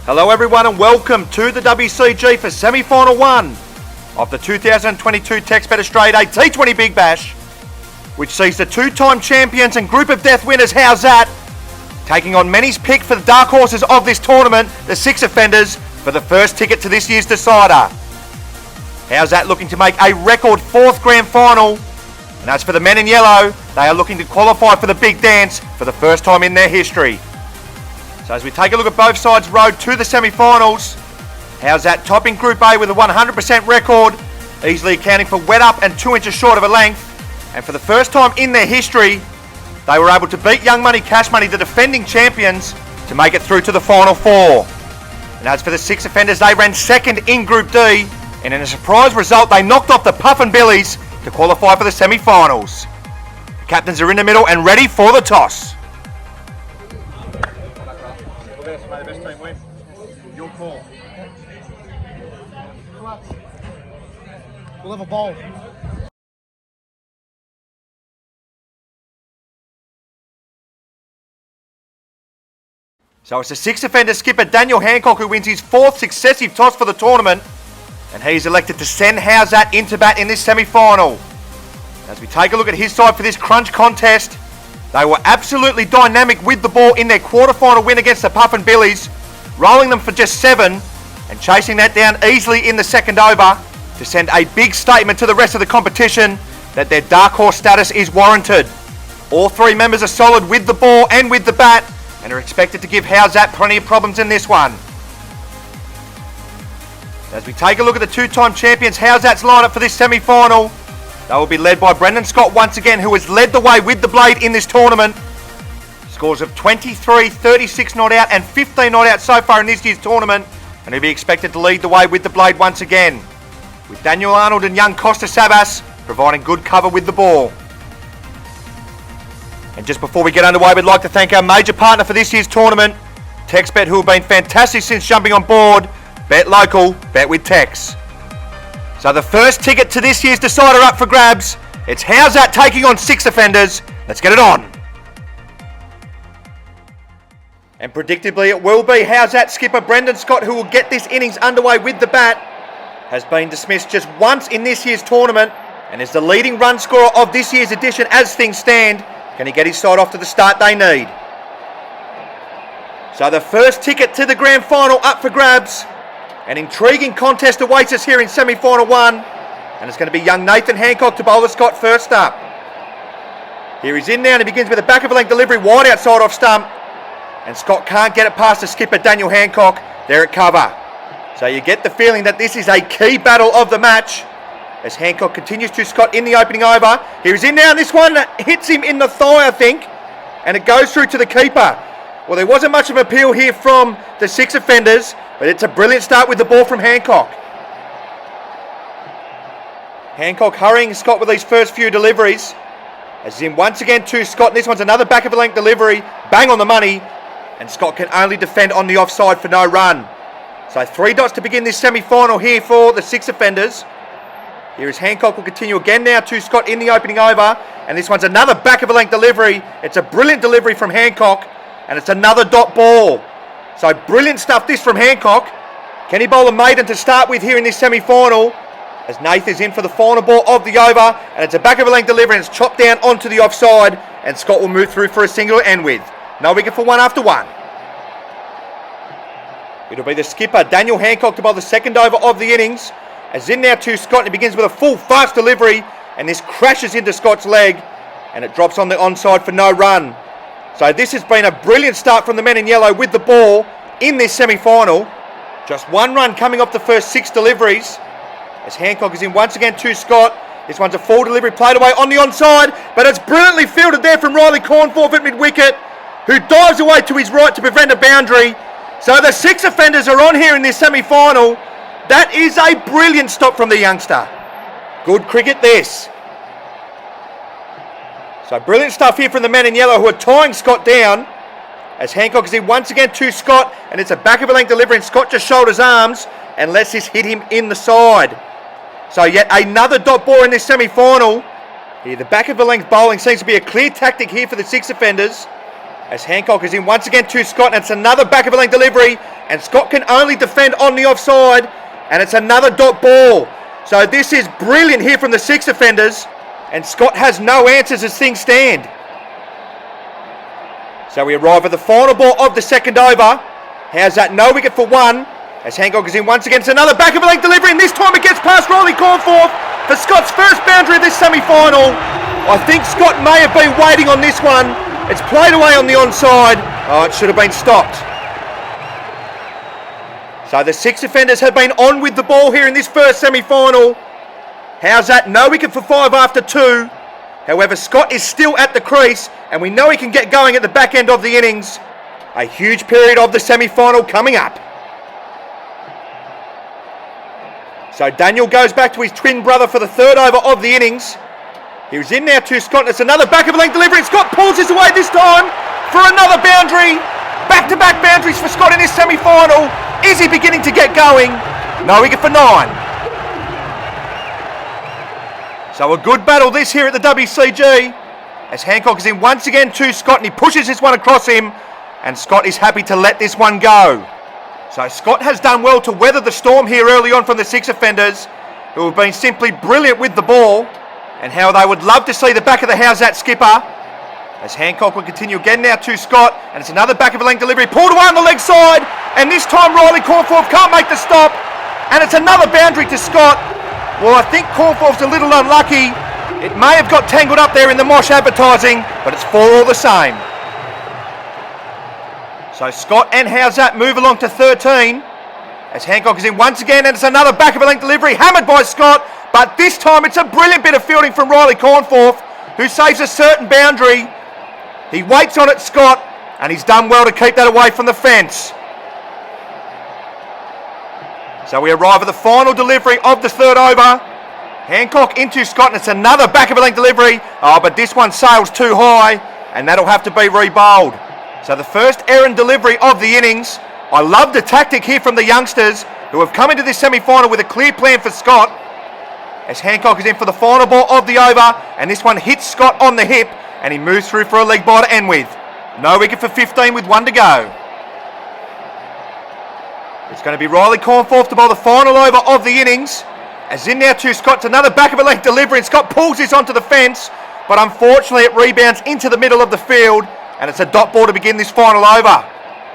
Hello everyone and welcome to the WCG for semi-final 1 of the 2022 TextBet Australia ADT20 Big Bash, which sees the two-time champions and group of death winners HOWZAT taking on many's pick for the dark horses of this tournament, the Six Offenders, for the first ticket to this year's decider. HOWZAT looking to make a record 4th grand final, and as for the men in yellow, they are looking to qualify for the big dance for the first time in their history. So as we take a look at both sides' road to the semi-finals, HOWZAT topping Group A with a 100% record, easily accounting for wet up and 2 inches short of a length. And for the first time in their history, they were able to beat Young Money Cash Money, the defending champions, to make it through to the Final 4. And as for the Six Offenders, they ran second in Group D, and in a surprise result, they knocked off the Puffin Billies to qualify for the semi-finals. The captains are in the middle and ready for the toss. May the best team win. Your call. We'll have a bowl. So it's the Six Offender skipper Daniel Hancock who wins his 4th successive toss for the tournament, and he's elected to send HOWZAT into bat in this semi-final. As we take a look at his side for this crunch contest, they were absolutely dynamic with the ball in their quarter-final win against the Puffin Billies, rolling them for just 7 and chasing that down easily in the second over to send a big statement to the rest of the competition that their dark horse status is warranted. All 3 members are solid with the ball and with the bat and are expected to give HOWZAT plenty of problems in this one. As we take a look at the two-time champions HOWZAT's lineup for this semi-final, they will be led by Brendan Scott once again, who has led the way with the blade in this tournament. Scores of 23, 36 not out and 15 not out so far in this year's tournament, and he'll be expected to lead the way with the blade once again, with Daniel Arnold and young Costa Sabas providing good cover with the ball. And just before we get underway, we'd like to thank our major partner for this year's tournament, TextBet, who have been fantastic since jumping on board. Bet local, bet with Tex. So the first ticket to this year's decider up for grabs. It's HOWZAT taking on Six Offenders. Let's get it on. And predictably it will be HOWZAT skipper Brendan Scott who will get this innings underway with the bat. Has been dismissed just once in this year's tournament and is the leading run scorer of this year's edition as things stand. Can he get his side off to the start they need? So the first ticket to the grand final up for grabs. An intriguing contest awaits us here in semi-final 1, and it's going to be young Nathan Hancock to bowl the Scott first up. Here he's in now and he begins with a back of a length delivery wide outside off stump, and Scott can't get it past the skipper Daniel Hancock there at cover. So you get the feeling that this is a key battle of the match as Hancock continues to Scott in the opening over. Here he's in now and this one hits him in the thigh I think, and it goes through to the keeper. Well, there wasn't much of an appeal here from the Six Offenders, but it's a brilliant start with the ball from Hancock. Hancock hurrying Scott with these first few deliveries. As in once again to Scott, and this one's another back of a length delivery, bang on the money, and Scott can only defend on the offside for no run. So 3 dots to begin this semi-final here for the Six Offenders. Here is Hancock will continue again now to Scott in the opening over, and this one's another back of a length delivery. It's a brilliant delivery from Hancock, and it's another dot ball. So brilliant stuff this from Hancock. Can he bowl a maiden to start with here in this semi-final? As Nath is in for the final ball of the over, and it's a back of a length delivery and it's chopped down onto the offside, and Scott will move through for a single to end with. No wicket for 1 after 1. It'll be the skipper Daniel Hancock to bowl the second over of the innings. As in now to Scott, and he begins with a full fast delivery, and this crashes into Scott's leg, and it drops on the onside for no run. So this has been a brilliant start from the men in yellow with the ball in this semi-final. Just 1 run coming off the first 6 deliveries. As Hancock is in once again to Scott. This one's a full delivery played away on the onside, but it's brilliantly fielded there from Riley CORNFORTH at mid-wicket, who dives away to his right to prevent a boundary. So the Six Offenders are on here in this semi-final. That is a brilliant stop from the youngster. Good cricket this. So brilliant stuff here from the men in yellow who are tying Scott down. As Hancock is in once again to Scott, and it's a back of a length delivery, and Scott just shoulders arms and lets this hit him in the side. So yet another dot ball in this semi-final. Here the back of a length bowling seems to be a clear tactic here for the Six Offenders. As Hancock is in once again to Scott, and it's another back of a length delivery, and Scott can only defend on the offside, and it's another dot ball. So this is brilliant here from the six offenders, and Scott has no answers as things stand. So we arrive at the final ball of the second over. How's that? No wicket for one, as Hancock is in once again. It's another back of a length delivery, and this time it gets past Riley CORNFORTH for Scott's first boundary of this semi-final. I think Scott may have been waiting on this one. It's played away on the onside. Oh, it should have been stopped. So the six offenders have been on with the ball here in this first semi-final. How's that? No wicket for five after two. However, Scott is still at the crease, and we know he can get going at the back end of the innings. A huge period of the semi-final coming up. So Daniel goes back to his twin brother for the third over of the innings. He was in now to Scott, and it's another back of a length delivery, and Scott pulls his away this time for another boundary. Back-to-back boundaries for Scott in this semi-final. Is he beginning to get going? No wicket for nine. So a good battle this here at the WCG, as Hancock is in once again to Scott, and he pushes this one across him, and Scott is happy to let this one go. So Scott has done well to weather the storm here early on from the six offenders, who have been simply brilliant with the ball, and how they would love to see the back of the HOWZAT skipper, as Hancock will continue again now to Scott, and it's another back of a length delivery, pulled away on the leg side, and this time Riley CORNFORTH can't make the stop, and it's another boundary to Scott. Well, I think CORNFORTH's a little unlucky. It may have got tangled up there in the Mosh advertising, but it's 4 all the same. So Scott and HOWZAT move along to 13, as Hancock is in once again, and it's another back of a length delivery, hammered by Scott, but this time it's a brilliant bit of fielding from Riley CORNFORTH, who saves a certain boundary. He waits on it, Scott, and he's done well to keep that away from the fence. So we arrive at the final delivery of the third over. Hancock into Scott, and it's another back of a length delivery. Oh, but this one sails too high, and that'll have to be re-bowled. So the first errand delivery of the innings. I love the tactic here from the youngsters, who have come into this semi-final with a clear plan for Scott, as Hancock is in for the final ball of the over, and this one hits Scott on the hip, and he moves through for a leg bye to end with. No wicket for 15 with one to go. It's going to be Riley CORNFORTH to bowl the final over of the innings. As in now to Scott's another back of a length delivery, and Scott pulls this onto the fence, but unfortunately it rebounds into the middle of the field, and it's a dot ball to begin this final over.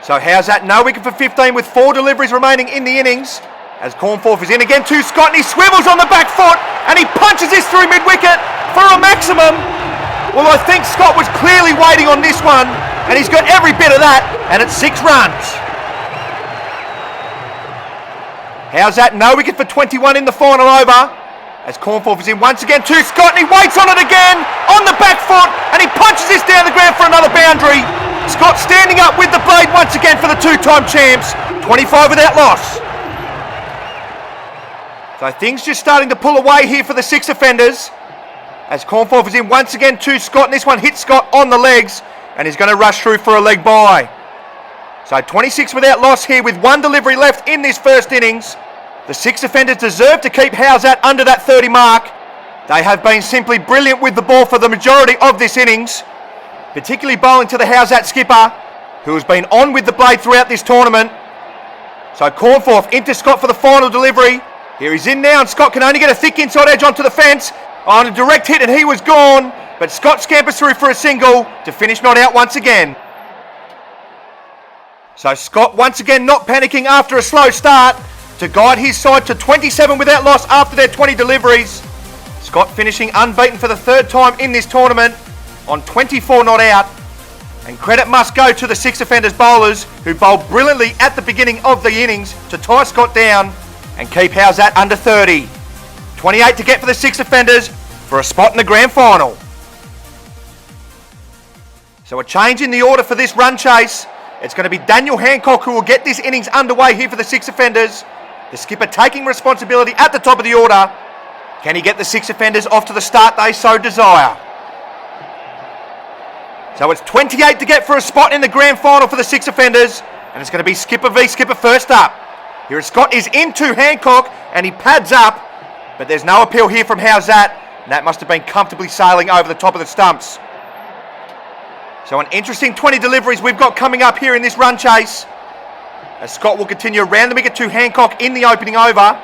So how's that? No wicket for 15 with 4 deliveries remaining in the innings. As CORNFORTH is in again to Scott, and he swivels on the back foot, and he punches this through mid-wicket for a maximum. Well, I think Scott was clearly waiting on this one, and he's got every bit of that, and it's 6 runs. How's that? No wicket for 21 in the final over, as CORNFORTH is in once again to Scott, and he waits on it again, on the back foot, and he punches this down the ground for another boundary. Scott standing up with the blade once again for the two-time champs, 25 without loss. So things just starting to pull away here for the six offenders, as CORNFORTH is in once again to Scott, and this one hits Scott on the legs, and he's going to rush through for a leg bye. So 26 without loss here with 1 delivery left in this first innings. The six offenders deserve to keep HOWZAT under that 30 mark. They have been simply brilliant with the ball for the majority of this innings, particularly bowling to the HOWZAT skipper, who has been on with the blade throughout this tournament. So CORNFORTH into Scott for the final delivery. Here he's in now, and Scott can only get a thick inside edge onto the fence on a direct hit, and he was gone, but Scott scampers through for a single to finish not out once again. So Scott once again not panicking after a slow start to guide his side to 27 without loss after their 20 deliveries. Scott finishing unbeaten for the third time in this tournament on 24 not out, and credit must go to the six offenders bowlers, who bowled brilliantly at the beginning of the innings to tie Scott down and keep HOWZAT under 30. 28 to get for the six offenders for a spot in the grand final. So a change in the order for this run chase. It's going to be Daniel Hancock who will get this innings underway here for the six offenders. The skipper taking responsibility at the top of the order. Can he get the six offenders off to the start they so desire? So it's 28 to get for a spot in the grand final for the six offenders, and it's going to be skipper v skipper first up. Here Scott is into Hancock, and he pads up, but there's no appeal here from HOWZAT, and that must have been comfortably sailing over the top of the stumps. So an interesting 20 deliveries we've got coming up here in this run chase, as Scott will continue around the wicket to Hancock in the opening over.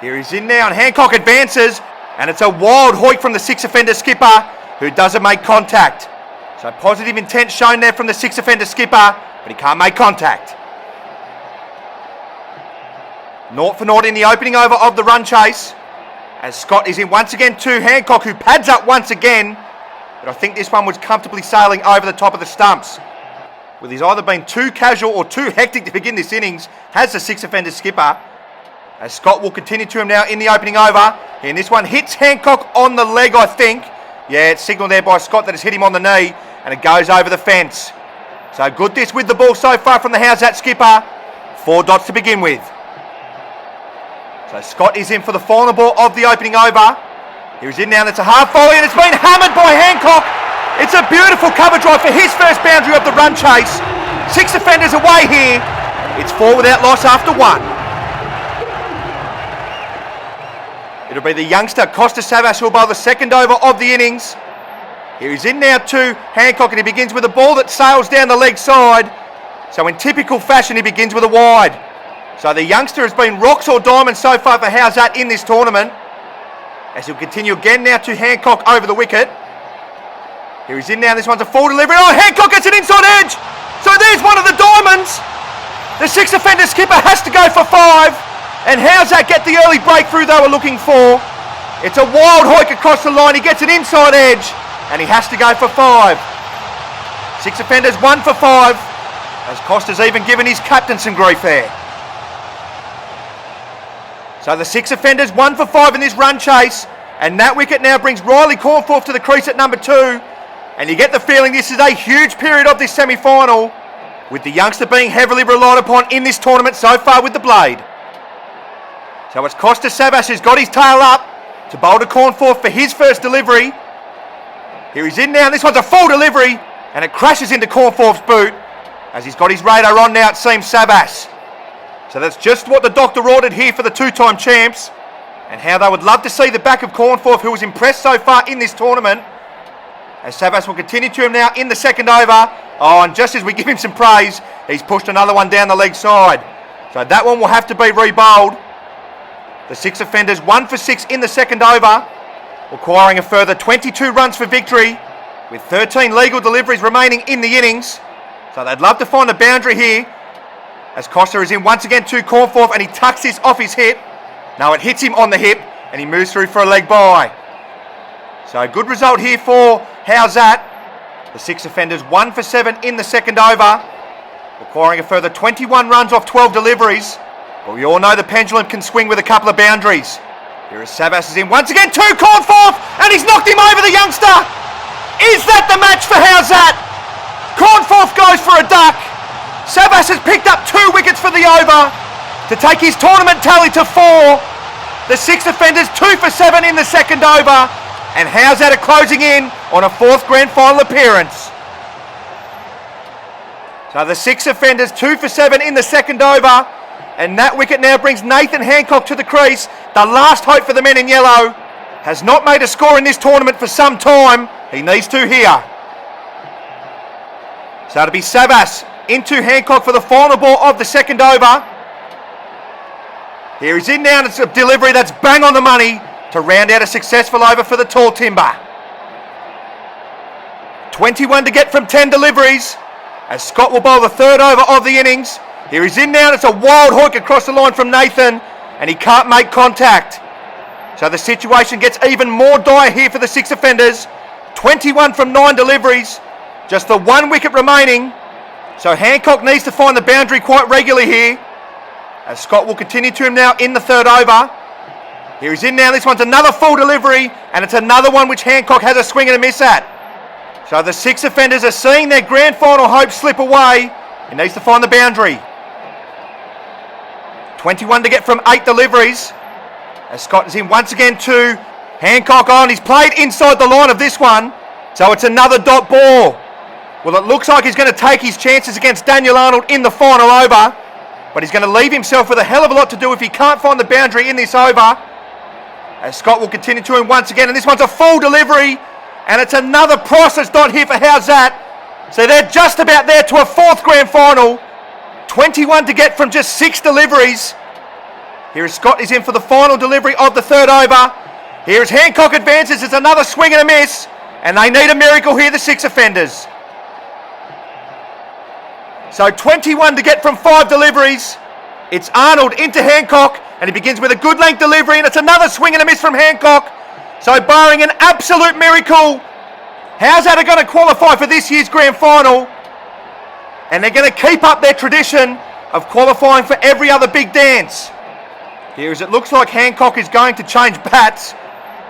Here he's in now, and Hancock advances, and it's a wild hoik from the six offender skipper, who doesn't make contact. So positive intent shown there from the six offender skipper, but he can't make contact. 0 for 0 in the opening over of the run chase, as Scott is in once again to Hancock, who pads up once again, but I think this one was comfortably sailing over the top of the stumps. With his either been too casual or too hectic to begin this innings, has the six offender skipper, as Scott will continue to him now in the opening over. And this one hits Hancock on the leg, I think. Yeah, it's signalled there by Scott that it's hit him on the knee, and it goes over the fence. So good this with the ball so far from the HOWZAT skipper. 4 dots to begin with. So Scott is in for the final ball of the opening over. He's in now, and it's a half volley, and it's been hammered by Hancock. It's a beautiful cover drive for his first boundary of the run chase. 6 offenders away here. It's 4 without loss after 1. It'll be the youngster Costa Savas who will bowl the second over of the innings. Here he's in now to Hancock, and he begins with a ball that sails down the leg side. So in typical fashion, he begins with a wide. So the youngster has been rocks or diamonds so far for HOWZAT in this tournament, as he'll continue again now to Hancock over the wicket. Here he's in now, this one's a full delivery. Oh, Hancock gets an inside edge. So there's one of the diamonds. The 6 offender skipper has to go for 5. And HOWZAT get the early breakthrough they were looking for. It's a wild hoik across the line. He gets an inside edge, and he has to go for 5. 6 offenders, 1 for 5, as Costa's even given his captain some grief there. So the 6 offenders, 1 for 5 in this run chase, and that wicket now brings Riley CORNFORTH to the crease at number 2. And you get the feeling this is a huge period of this semi-final, with the youngster being heavily relied upon in this tournament so far with the blade. So it's Costa Savas who's got his tail up to bowl to CORNFORTH for his first delivery. Here he's in now, this one's a full delivery, and it crashes into CORNFORTH's boot, as he's got his radar on now, it seems, Savas. So that's just what the doctor ordered here for the 2-time champs, and how they would love to see the back of CORNFORTH, who was impressed so far in this tournament. As Savas will continue to him now in the second over. Oh, and just as we give him some praise, he's pushed another one down the leg side. So that one will have to be re-bowled. The 6 offenders, 1 for 6 in the second over, requiring a further 22 runs for victory, with 13 legal deliveries remaining in the innings. So they'd love to find a boundary here, as Costa is in once again to CORNFORTH, and he tucks this off his hip. No, it hits him on the hip, and he moves through for a leg bye. So a good result here for HOWZAT. The 6 offenders, 1 for 7 in the second over, requiring a further 21 runs off 12 deliveries. But we all know the pendulum can swing with a couple of boundaries. Here is Savas is in once again to CORNFORTH, and he's knocked him over, the youngster. Is that the match for HOWZAT? CORNFORTH goes for a duck. Savas has picked up 2 wickets for the over to take his tournament tally to 4. The 6 offenders, 2 for 7 in the second over, and HOWZAT are closing in on a 4th grand final appearance. So the 6 offenders, 2 for 7 in the second over, and that wicket now brings Nathan Hancock to the crease. The last hope for the men in yellow. Has not made a score in this tournament for some time. He needs to here. So it'll be Savas into Hancock for the final ball of the second over. Here he's in now, and it's a delivery that's bang on the money to round out a successful over for the tall timber. 21 to get from 10 deliveries, as Scott will bowl the third over of the innings. Here he's in now, and it's a wild hook across the line from Nathan, and he can't make contact. So the situation gets even more dire here for the 6 offenders. 21 from 9 deliveries, just the 1 wicket remaining. So Hancock needs to find the boundary quite regularly here, as Scott will continue to him now in the third over. Here he's in now, this one's another full delivery, and it's another one which Hancock has a swing and a miss at. So the 6 offenders are seeing their grand final hopes slip away. He needs to find the boundary. 21 to get from 8 deliveries, as Scott is in once again to Hancock on. He's played inside the line of this one, so it's another dot ball. Well, it looks like he's going to take his chances against Daniel Arnold in the final over, but he's going to leave himself with a hell of a lot to do if he can't find the boundary in this over. As Scott will continue to him once again, and this one's a full delivery, and it's another priceless dot here for HOWZAT. So they're just about there to a 4th grand final, 21 to get from just 6 deliveries. Here is Scott is in for the final delivery of the third over. Here's Hancock advances. It's another swing and a miss. And they need a miracle here, the 6 offenders. So 21 to get from 5 deliveries. It's Arnold into Hancock. And he begins with a good length delivery. And it's another swing and a miss from Hancock. So barring an absolute miracle, HOWZAT are going to qualify for this year's grand final. And they're going to keep up their tradition of qualifying for every other big dance. Here as it looks like Hancock is going to change bats.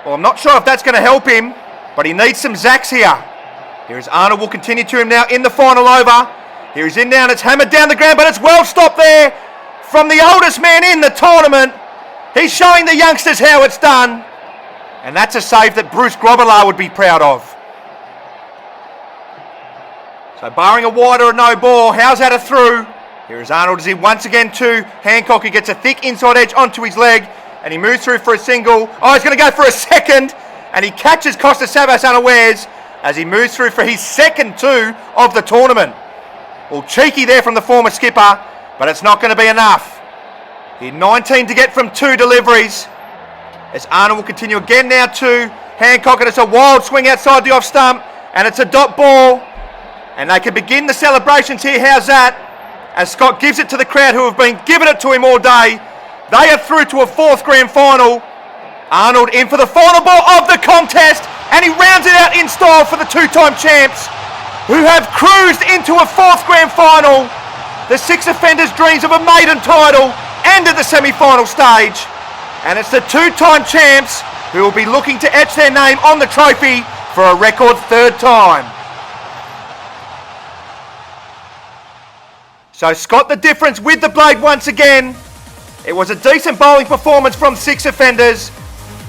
Well, I'm not sure if that's going to help him, but he needs some zacks here. Here is Arnold will continue to him now in the final over. Here he's in now and it's hammered down the ground, but it's well stopped there from the oldest man in the tournament. He's showing the youngsters how it's done. And that's a save that Bruce Grobbelaar would be proud of. So barring a wide or a no ball, HOWZAT are through. Here is Arnold as he once again to Hancock, who gets a thick inside edge onto his leg. And he moves through for a single. Oh, he's going to go for a second. And he catches Costa Savas unawares as he moves through for his second 2 of the tournament. Well, cheeky there from the former skipper, but it's not going to be enough. He had 19 to get from 2 deliveries. As Arnold will continue again now to Hancock, and it's a wild swing outside the off stump. And it's a dot ball. And they can begin the celebrations here, HOWZAT, as Scott gives it to the crowd who have been giving it to him all day. They are through to a 4th grand final. Arnold in for the final ball of the contest, and he rounds it out in style for the 2-time champs, who have cruised into a 4th grand final. The 6 offenders' dreams of a maiden title ended the semi-final stage, and it's the 2-time champs who will be looking to etch their name on the trophy for a record 3rd time. So Scott the difference with the blade once again. It was a decent bowling performance from 6 offenders,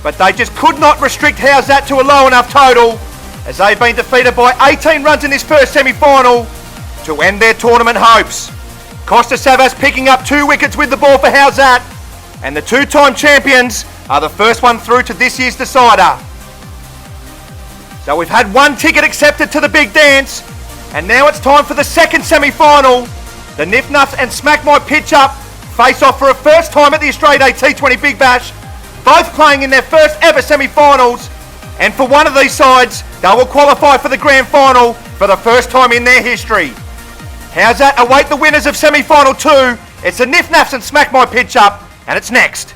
but they just could not restrict HOWZAT to a low enough total, as they've been defeated by 18 runs in this first semi-final to end their tournament hopes. Costa Savas picking up 2 wickets with the ball for HOWZAT, and the 2-time champions are the first one through to this year's decider. So we've had 1 ticket accepted to the big dance, and now it's time for the second semi-final. The Nif Nuffs and Smack My Pitch Up face off for a first time at the Australian ADT20 Big Bash, both playing in their first ever semi-finals, and for one of these sides, they will qualify for the grand final for the first time in their history. HOWZAT await the winners of semi-final 2. It's the Nif Nuffs and Smack My Pitch Up, and it's next.